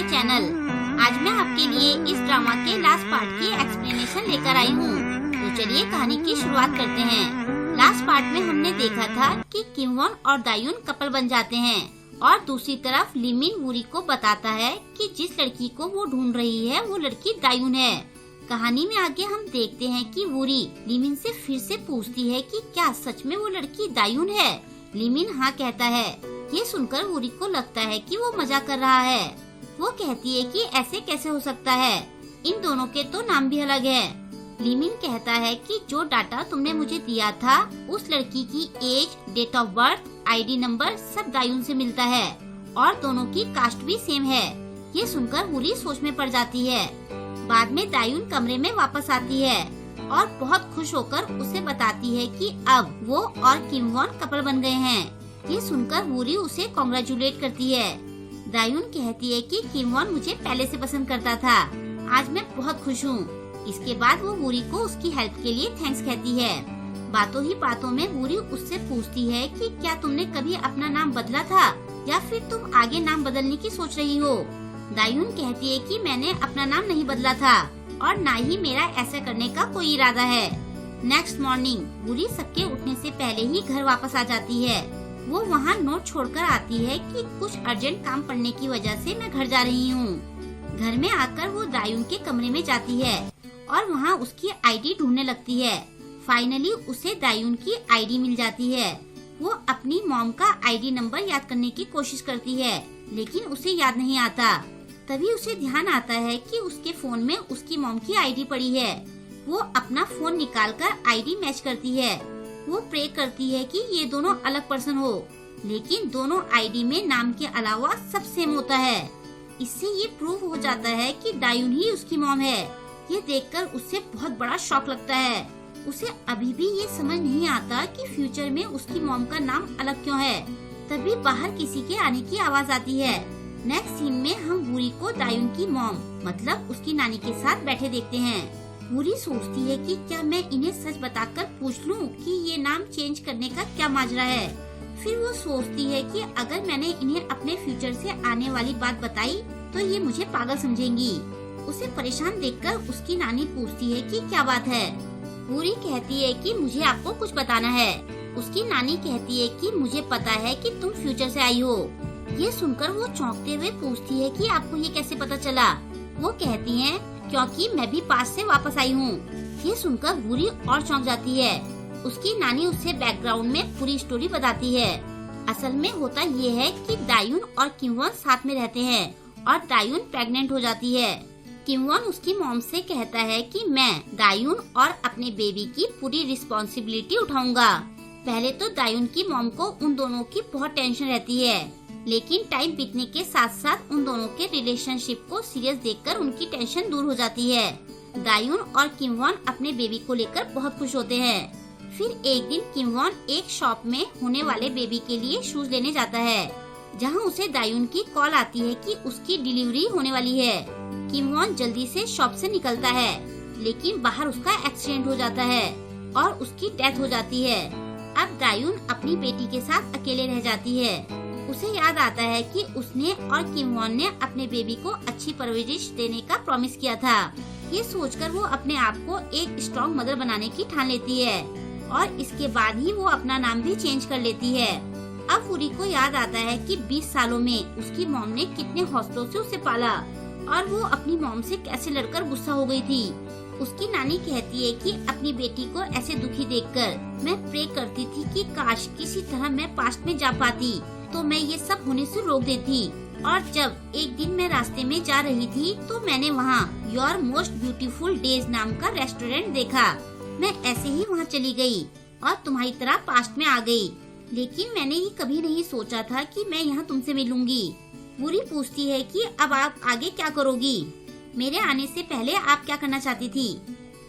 My channel. आज मैं आपके लिए इस ड्रामा के लास्ट पार्ट की एक्सप्लेनेशन लेकर आई हूँ। तो चलिए कहानी की शुरुआत करते हैं। लास्ट पार्ट में हमने देखा था कि किम वॉन और दायुन कपल बन जाते हैं और दूसरी तरफ लिमिन वूरी को बताता है कि जिस लड़की को वो ढूंढ रही है वो लड़की दायुन है। कहानी में आगे हम देखते हैं कि वूरी लिमिन से फिर से पूछती है कि क्या सच में वो लड़की दायुन है। लिमिन हाँ कहता है। ये सुनकर वूरी को लगता है कि वो मजाक कर रहा है। वो कहती है कि ऐसे कैसे हो सकता है, इन दोनों के तो नाम भी अलग है। लिमिन कहता है कि जो डाटा तुमने मुझे दिया था उस लड़की की age, date of birth, ID number सब दायुन से मिलता है और दोनों की कास्ट भी सेम है। ये सुनकर वूरी सोच में पड़ जाती है। बाद में दायुन कमरे में वापस आती है और बहुत खुश होकर उसे बताती है कि अब वो और किम वॉन कपल बन गए हैं। ये सुनकर वूरी उसे कांग्रेचुलेट करती है। दायुन कहती है कि किम वॉन मुझे पहले से पसंद करता था, आज मैं बहुत खुश हूँ। इसके बाद वो वूरी को उसकी हेल्प के लिए थैंक्स कहती है। बातों ही बातों में वूरी उससे पूछती है कि क्या तुमने कभी अपना नाम बदला था या फिर तुम आगे नाम बदलने की सोच रही हो। दायुन कहती है कि मैंने अपना नाम नहीं बदला था और ना ही मेरा ऐसा करने का कोई इरादा है। नेक्स्ट मॉर्निंग वूरी सबके उठने से पहले ही घर वापस आ जाती है। वो वहाँ नोट छोड़कर आती है कि कुछ अर्जेंट काम पड़ने की वजह से मैं घर जा रही हूँ। घर में आकर वो दायुन के कमरे में जाती है और वहाँ उसकी आईडी ढूंढने लगती है। फाइनली उसे दायुन की आईडी मिल जाती है। वो अपनी मॉम का आईडी नंबर याद करने की कोशिश करती है लेकिन उसे याद नहीं आता। तभी उसे ध्यान आता है कि उसके फोन में उसकी मॉम की आईडी पड़ी है। वो अपना फोन निकालकर आईडी मैच करती है। वो प्रे करती है कि ये दोनों अलग पर्सन हो, लेकिन दोनों आईडी में नाम के अलावा सब सेम होता है। इससे ये प्रूव हो जाता है कि दायुन ही उसकी मॉम है। ये देखकर उसे बहुत बड़ा शॉक लगता है। उसे अभी भी ये समझ नहीं आता कि फ्यूचर में उसकी मॉम का नाम अलग क्यों है। तभी बाहर किसी के आने की आवाज आती है। नेक्स्ट सीन में हम वूरी को दायुन की मॉम मतलब उसकी नानी के साथ बैठे देखते हैं। वूरी सोचती है कि क्या मैं इन्हें सच बताकर पूछ लूं कि ये नाम चेंज करने का क्या माजरा है। फिर वो सोचती है कि अगर मैंने इन्हें अपने फ्यूचर से आने वाली बात बताई तो ये मुझे पागल समझेंगी। उसे परेशान देखकर उसकी नानी पूछती है कि क्या बात है। वूरी कहती है कि मुझे आपको कुछ बताना है। उसकी नानी कहती है कि मुझे पता है कि तुम फ्यूचर से आई हो। ये सुनकर वो चौंकते हुए पूछती है कि आपको ये कैसे पता चला। वो कहती है क्योंकि मैं भी पास से वापस आई हूँ। ये सुनकर वूरी और चौंक जाती है। उसकी नानी उसे बैकग्राउंड में पूरी स्टोरी बताती है। असल में होता ये है कि दायुन और किम वॉन साथ में रहते हैं और दायुन प्रेग्नेंट हो जाती है। किम वॉन उसकी मॉम से कहता है कि मैं दायुन और अपने बेबी की पूरी रिस्पॉन्सिबिलिटी उठाऊंगा। पहले तो दायुन की मॉम को उन दोनों की बहुत टेंशन रहती है, लेकिन टाइम बीतने के साथ साथ उन दोनों के रिलेशनशिप को सीरियस देखकर उनकी टेंशन दूर हो जाती है। दायुन और किम वॉन अपने बेबी को लेकर बहुत खुश होते हैं। फिर एक दिन किम वॉन एक शॉप में होने वाले बेबी के लिए शूज लेने जाता है, जहां उसे दायुन की कॉल आती है कि उसकी डिलीवरी होने वाली है। किम वॉन जल्दी से शॉप से निकलता है, लेकिन बाहर उसका एक्सीडेंट हो जाता है और उसकी डेथ हो जाती है। अब दायुन अपनी बेटी के साथ अकेले रह जाती है। उसे याद आता है कि उसने और किम वॉन ने अपने बेबी को अच्छी परवरिश देने का प्रॉमिस किया था। ये सोचकर वो अपने आप को एक स्ट्रॉन्ग मदर बनाने की ठान लेती है और इसके बाद ही वो अपना नाम भी चेंज कर लेती है। अब वूरी को याद आता है कि 20 सालों में उसकी मॉम ने कितने हौसलों से उसे पाला और वो अपनी मॉम से कैसे लड़कर गुस्सा हो गई थी। उसकी नानी कहती है कि अपनी बेटी को ऐसे दुखी देखकर मैं प्रे करती थी कि काश किसी तरह मैं पास्ट में जा पाती तो मैं ये सब होने से रोक देती। और जब एक दिन मैं रास्ते में जा रही थी तो मैंने वहाँ योर मोस्ट ब्यूटीफुल डेज नाम का रेस्टोरेंट देखा। मैं ऐसे ही वहाँ चली गई और तुम्हारी तरह पास्ट में आ गई, लेकिन मैंने ये कभी नहीं सोचा था कि मैं यहाँ तुमसे मिलूंगी। वूरी पूछती है कि अब आप आगे क्या करोगी, मेरे आने से पहले आप क्या करना चाहती थी।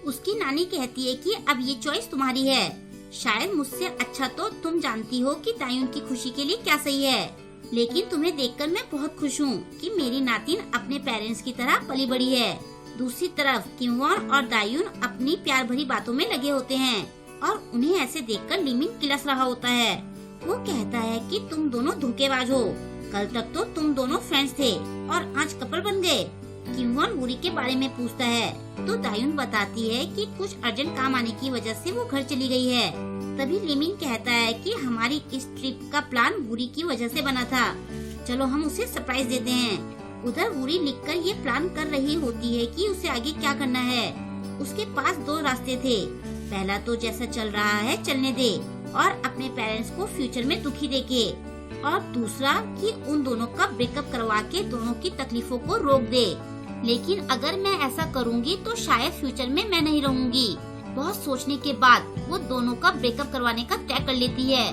उसकी नानी कहती है कि अब ये चॉइस तुम्हारी है। शायद मुझसे अच्छा तो तुम जानती हो कि दायुन की खुशी के लिए क्या सही है, लेकिन तुम्हें देखकर मैं बहुत खुश हूँ कि मेरी नातिन अपने पेरेंट्स की तरह पली बड़ी है। दूसरी तरफ किम वॉन और दायुन अपनी प्यार भरी बातों में लगे होते हैं और उन्हें ऐसे देखकर लिमिन किलस रहा होता है। वो कहता है कि तुम दोनों धोखेबाज हो। कल तक तो तुम दोनों फ्रेंड्स थे और आज कपल बन गए। किमवॉन वूरी के बारे में पूछता है तो दायुन बताती है कि कुछ अर्जेंट काम आने की वजह से वो घर चली गई है। तभी लिमिन कहता है कि हमारी इस ट्रिप का प्लान वूरी की वजह से बना था, चलो हम उसे सरप्राइज देते हैं। उधर वूरी लिखकर ये प्लान कर रही होती है कि उसे आगे क्या करना है। उसके पास दो रास्ते थे, पहला तो जैसा चल रहा है चलने दे और अपने पेरेंट्स को फ्यूचर में दुखी देखे, और दूसरा कि उन दोनों का ब्रेकअप करवा के दोनों की तकलीफों को रोक दे। लेकिन अगर मैं ऐसा करूँगी तो शायद फ्यूचर में मैं नहीं रहूँगी। बहुत सोचने के बाद वो दोनों का ब्रेकअप करवाने का तय कर लेती है।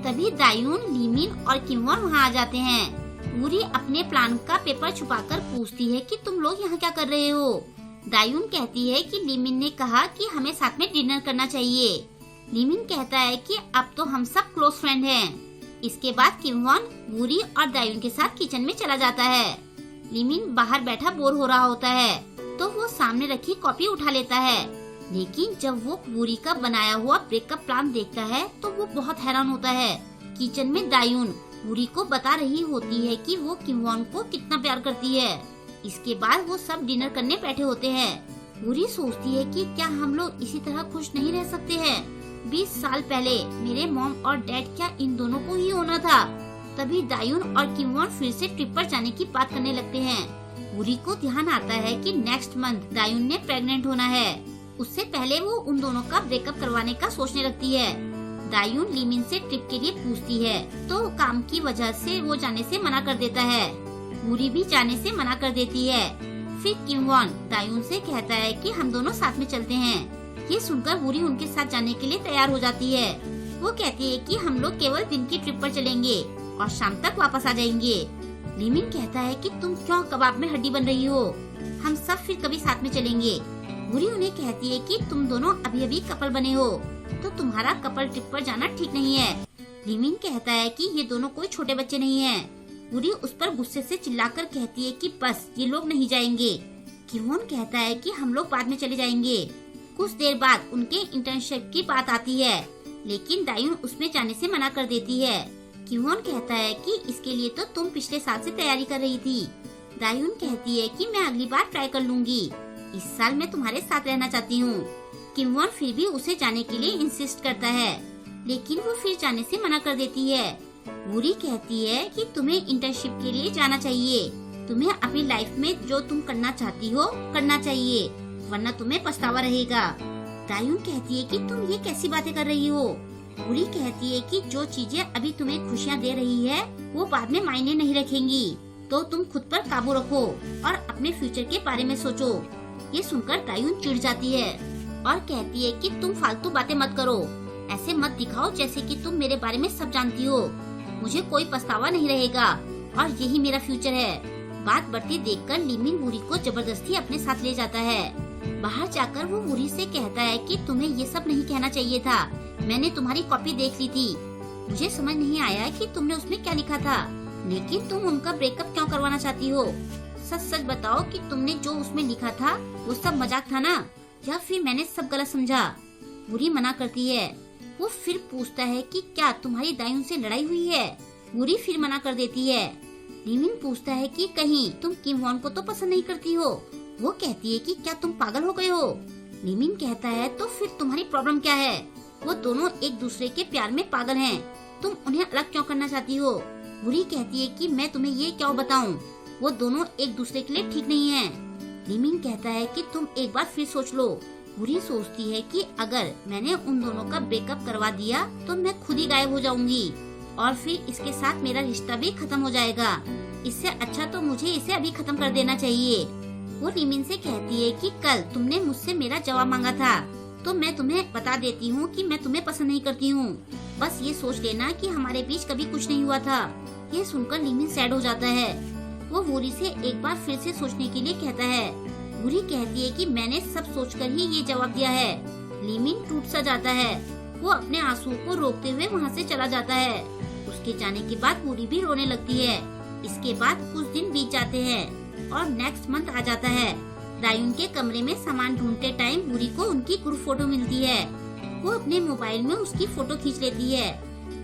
तभी दायुन, लिमिन और किमवॉन वहाँ आ जाते हैं। वूरी अपने प्लान का पेपर छुपाकर पूछती है कि तुम लोग यहाँ क्या कर रहे हो। दायुन कहती है कि लिमिन ने कहा कि हमें साथ में डिनर करना चाहिए। लिमिन कहता है कि अब तो हम सब क्लोज फ्रेंड हैं। इसके बाद किमवॉन वूरी और दायुन के साथ किचन में चला जाता है। लिमिन बाहर बैठा बोर हो रहा होता है तो वो सामने रखी कॉपी उठा लेता है, लेकिन जब वो वूरी का बनाया हुआ ब्रेकअप प्लान देखता है तो वो बहुत हैरान होता है। किचन में दायुन वूरी को बता रही होती है कि वो किमवॉन को कितना प्यार करती है। इसके बाद वो सब डिनर करने बैठे होते हैं। वूरी सोचती है कि क्या हम लोग इसी तरह खुश नहीं रह सकते हैं। 20 साल पहले मेरे मॉम और डैड, क्या इन दोनों को ही होना था। तभी दायुन और किमवॉन फिर से ट्रिप पर जाने की बात करने लगते हैं। वूरी को ध्यान आता है कि नेक्स्ट मंथ दायुन ने प्रेग्नेंट होना है। उससे पहले वो उन दोनों का ब्रेकअप करवाने का सोचने लगती है। दायुन लिमिन से ट्रिप के लिए पूछती है तो काम की वजह से वो जाने से मना कर देता है। वूरी भी जाने से मना कर देती है। फिर किमवॉन दायुन से कहता है कि हम दोनों साथ में चलते हैं। ये सुनकर वूरी उनके साथ जाने के लिए तैयार हो जाती है। वो कहती है कि हम लोग केवल दिन की ट्रिप पर चलेंगे और शाम तक वापस आ जाएंगे। लिमिन कहता है कि तुम क्यों कबाब में हड्डी बन रही हो, हम सब फिर कभी साथ में चलेंगे। वूरी उन्हें कहती है कि तुम दोनों अभी अभी कपल बने हो तो तुम्हारा कपल ट्रिप पर जाना ठीक नहीं है। लिमिन कहता है कि ये दोनों कोई छोटे बच्चे नहीं हैं। वूरी उस पर गुस्से से चिल्लाकर कहती है कि बस ये लोग नहीं जाएंगे। किमवॉन कहता है कि हम लोग बाद में चले जाएंगे। कुछ देर बाद उनके इंटर्नशिप की बात आती है, लेकिन दायुन उसमें जाने से मना कर देती है। किमवॉन कहता है कि इसके लिए तो तुम पिछले साल से तैयारी कर रही थी। दायुन कहती है कि मैं अगली बार ट्राई कर लूंगी, इस साल मैं तुम्हारे साथ रहना चाहती हूँ। किमवॉन फिर भी उसे जाने के लिए इंसिस्ट करता है, लेकिन वो फिर जाने से मना कर देती है। वूरी कहती है कि तुम्हें इंटर्नशिप के लिए जाना चाहिए, तुम्हें अपनी लाइफ में जो तुम करना चाहती हो करना चाहिए, वरना तुम्हें पछतावा रहेगा। दायुन कहती है कि तुम ये कैसी बातें कर रही हो। वूरी कहती है कि जो चीजें अभी तुम्हें खुशियाँ दे रही है वो बाद में मायने नहीं रखेंगी, तो तुम खुद पर काबू रखो और अपने फ्यूचर के बारे में सोचो। ये सुनकर दायुन चिढ़ जाती है और कहती है कि तुम फालतू बातें मत करो, ऐसे मत दिखाओ जैसे कि तुम मेरे बारे में सब जानती हो। मुझे कोई पछतावा नहीं रहेगा और यही मेरा फ्यूचर है। बात बढ़ती देखकर लिमिन वूरी को जबरदस्ती अपने साथ ले जाता है। बाहर जाकर वो वूरी से कहता है कि तुम्हें ये सब नहीं कहना चाहिए था, मैंने तुम्हारी कॉपी देख ली थी, मुझे समझ नहीं आया कि तुमने उसमें क्या लिखा था, लेकिन तुम उनका ब्रेकअप क्यों करवाना चाहती हो। सच सच बताओ कि तुमने जो उसमें लिखा था वो सब मजाक था ना, या फिर मैंने सब गलत समझा। वूरी मना करती है। वो फिर पूछता है कि क्या तुम्हारी दायुन से लड़ाई हुई है। वूरी फिर मना कर देती है। लिमिन पूछता है कि कहीं तुम किमवॉन को तो पसंद नहीं करती हो। वो कहती है कि क्या तुम पागल हो गए हो। लिमिन कहता है तो फिर तुम्हारी प्रॉब्लम क्या है। वो दोनों एक दूसरे के प्यार में पागल हैं, तुम उन्हें अलग क्यों करना चाहती हो। वूरी कहती है कि मैं तुम्हें ये क्यों बताऊं, वो दोनों एक दूसरे के लिए ठीक नहीं हैं। लिमिन कहता है कि तुम एक बार फिर सोच लो। वूरी सोचती है कि अगर मैंने उन दोनों का ब्रेकअप करवा दिया तो मैं खुद ही गायब हो जाऊंगी और फिर इसके साथ मेरा रिश्ता भी खत्म हो जाएगा। इससे अच्छा तो मुझे इसे अभी खत्म कर देना चाहिए। वो लिमिन से कहती है कि कल तुमने मुझसे मेरा जवाब मांगा था, तो मैं तुम्हें बता देती हूँ कि मैं तुम्हें पसंद नहीं करती हूँ। बस ये सोच लेना कि हमारे बीच कभी कुछ नहीं हुआ था। ये सुनकर लिमिन सैड हो जाता है। वो वूरी से एक बार फिर से सोचने के लिए कहता है। वूरी कहती है कि मैंने सब सोचकर ही ये जवाब दिया है। लिमिन टूट सा जाता है। वो अपने आंसुओं को रोकते हुए वहाँ से चला जाता है। उसके जाने के बाद वूरी भी रोने लगती है। इसके बाद कुछ दिन बीत जाते हैं और नेक्स्ट मंथ आ जाता है। दायुन के कमरे में सामान ढूंढते टाइम वूरी को उनकी ग्रुप फोटो मिलती है। वो अपने मोबाइल में उसकी फोटो खींच लेती है।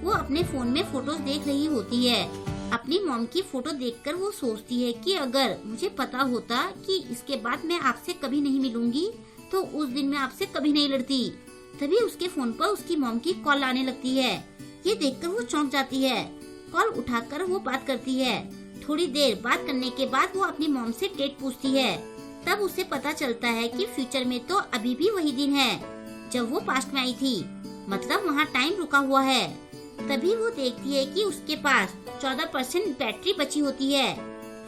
वो अपने फोन में फोटोज देख रही होती है। अपनी मॉम की फोटो देखकर वो सोचती है कि अगर मुझे पता होता कि इसके बाद मैं आपसे कभी नहीं मिलूंगी तो उस दिन मैं आपसे कभी नहीं लड़ती। तभी उसके फोन पर उसकी मॉम की कॉल आने लगती है। ये देखकर वो चौंक जाती है। कॉल उठाकर वो बात करती है। थोड़ी देर बात करने के बाद वो अपनी मॉम से डेट पूछती है। तब उसे पता चलता है कि फ्यूचर में तो अभी भी वही दिन है जब वो पास्ट में आई थी, मतलब वहाँ टाइम रुका हुआ है। तभी वो देखती है कि उसके पास 14% बैटरी बची होती है।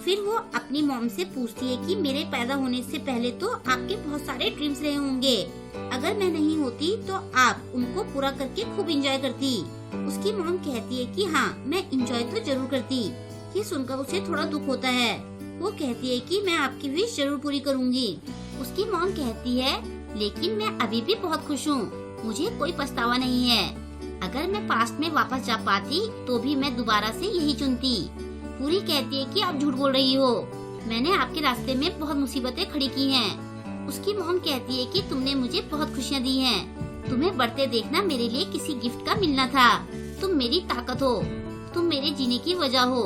फिर वो अपनी मॉम से पूछती है कि मेरे पैदा होने से पहले तो आपके बहुत सारे ड्रीम्स रहे होंगे, अगर मैं नहीं होती तो आप उनको पूरा करके खूब एंजॉय करती। उसकी मॉम कहती है कि हाँ, मैं एंजॉय तो जरूर करती। ये सुनकर उसे थोड़ा दुख होता है। वो कहती है कि मैं आपकी विश जरूर पूरी करूँगी। उसकी मॉम कहती है लेकिन मैं अभी भी बहुत खुश हूँ, मुझे कोई पछतावा नहीं है। अगर मैं पास्ट में वापस जा पाती तो भी मैं दोबारा से यही चुनती। पूरी कहती है कि आप झूठ बोल रही हो, मैंने आपके रास्ते में बहुत मुसीबतें खड़ी की हैं। उसकी मॉम कहती है कि तुमने मुझे बहुत खुशियाँ दी हैं। तुम्हें बढ़ते देखना मेरे लिए किसी गिफ्ट का मिलना था। तुम मेरी ताकत हो, तुम मेरे जीने की वजह हो।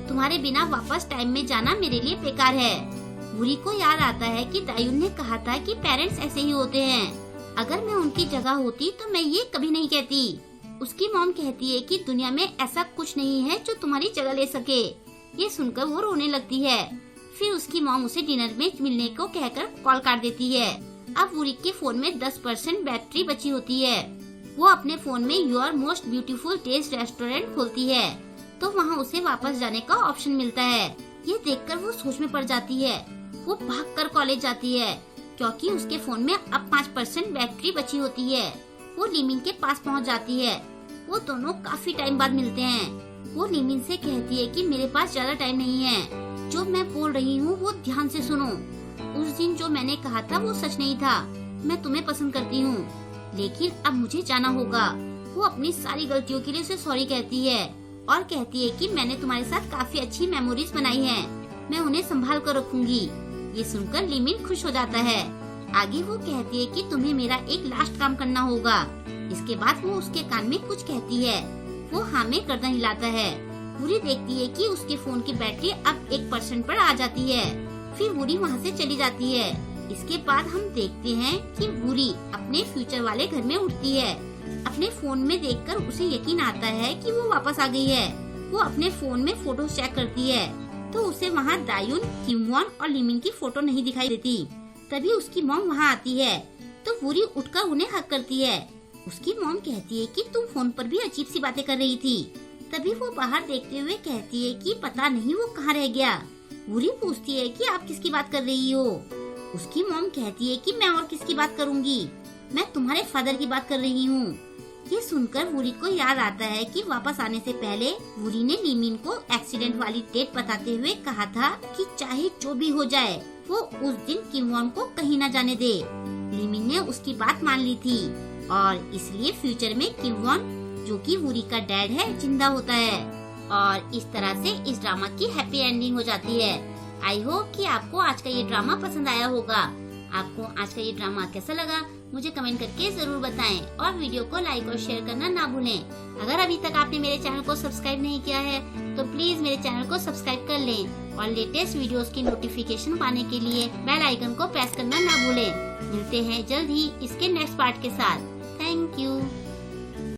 तुम्हारे बिना वापस टाइम में जाना मेरे लिए बेकार है। पूरी को याद आता है कि दायून ने कहा था कि पेरेंट्स ऐसे ही होते हैं। अगर मैं उनकी जगह होती तो मैं ये कभी नहीं कहती। उसकी मॉम कहती है कि दुनिया में ऐसा कुछ नहीं है जो तुम्हारी जगह ले सके। ये सुनकर वो रोने लगती है। फिर उसकी मॉम उसे डिनर में मिलने को कहकर कॉल काट देती है। अब वूरी के फोन में 10% बैटरी बची होती है। वो अपने फोन में your most beautiful taste restaurant खोलती है तो वहाँ उसे वापस जाने का ऑप्शन मिलता है। ये देखकर वो सोच में पड़ जाती है। वो भागकर कॉलेज जाती है क्योंकि उसके फोन में अब 5% बैटरी बची होती है। वो लिमिन के पास पहुंच जाती है। वो दोनों काफी टाइम बाद मिलते हैं। वो लिमिन से कहती है कि मेरे पास ज्यादा टाइम नहीं है, जो मैं बोल रही हूँ वो ध्यान से सुनो। उस दिन जो मैंने कहा था वो सच नहीं था, मैं तुम्हें पसंद करती हूँ, लेकिन अब मुझे जाना होगा। वो अपनी सारी गलतियों के लिए उसे सॉरी कहती है और कहती है कि मैंने तुम्हारे साथ काफी अच्छी मेमोरीज बनाई हैं, मैं उन्हें संभाल कर रखूंगी। ये सुनकर लिमिन खुश हो जाता है। आगे वो कहती है कि तुम्हें मेरा एक लास्ट काम करना होगा। इसके बाद वो उसके कान में कुछ कहती है। वो हाँ में गर्दन हिलाता है। वूरी देखती है कि उसके फोन की बैटरी अब 1% पर आ जाती है। फिर वूरी वहाँ से चली जाती है। इसके बाद हम देखते हैं कि वूरी अपने फ्यूचर वाले घर में उठती है। अपने फोन में देखकर उसे यकीन आता है कि वो वापस आ गई है। वो अपने फोन में फोटो चेक करती है तो उसे वहाँ दायून, किमवॉन और लिमिन की फोटो नहीं दिखाई देती। तभी उसकी मॉम वहाँ आती है तो वूरी उठकर उन्हें हक करती है। उसकी मॉम कहती है कि तुम फोन पर भी अजीब सी बातें कर रही थी। तभी वो बाहर देखते हुए कहती है कि पता नहीं वो कहाँ रह गया। वूरी पूछती है कि आप किसकी बात कर रही हो। उसकी मॉम कहती है कि मैं और किसकी बात करूँगी, मैं तुम्हारे फादर की बात कर रही हूँ। ये सुनकर वूरी को याद आता है कि वापस आने से पहले वूरी ने लिमिन को एक्सीडेंट वाली डेट बताते हुए कहा था कि चाहे जो भी हो जाए वो उस दिन किमवॉन को कहीं न जाने दे। लिमिन ने उसकी बात मान ली थी और इसलिए फ्यूचर में किमवॉन, जो कि वूरी का डैड है, जिंदा होता है। और इस तरह से इस ड्रामा की हैप्पी एंडिंग हो जाती है। आई होप कि आपको आज का ये ड्रामा पसंद आया होगा। आपको आज का ये ड्रामा कैसा लगा मुझे कमेंट करके जरूर बताएं और वीडियो को लाइक और शेयर करना ना भूलें। अगर अभी तक आपने मेरे चैनल को सब्सक्राइब नहीं किया है तो प्लीज मेरे चैनल को सब्सक्राइब कर लें और लेटेस्ट वीडियोस की नोटिफिकेशन पाने के लिए बेल आइकन को प्रेस करना ना भूलें। मिलते हैं जल्द ही इसके नेक्स्ट पार्ट के साथ।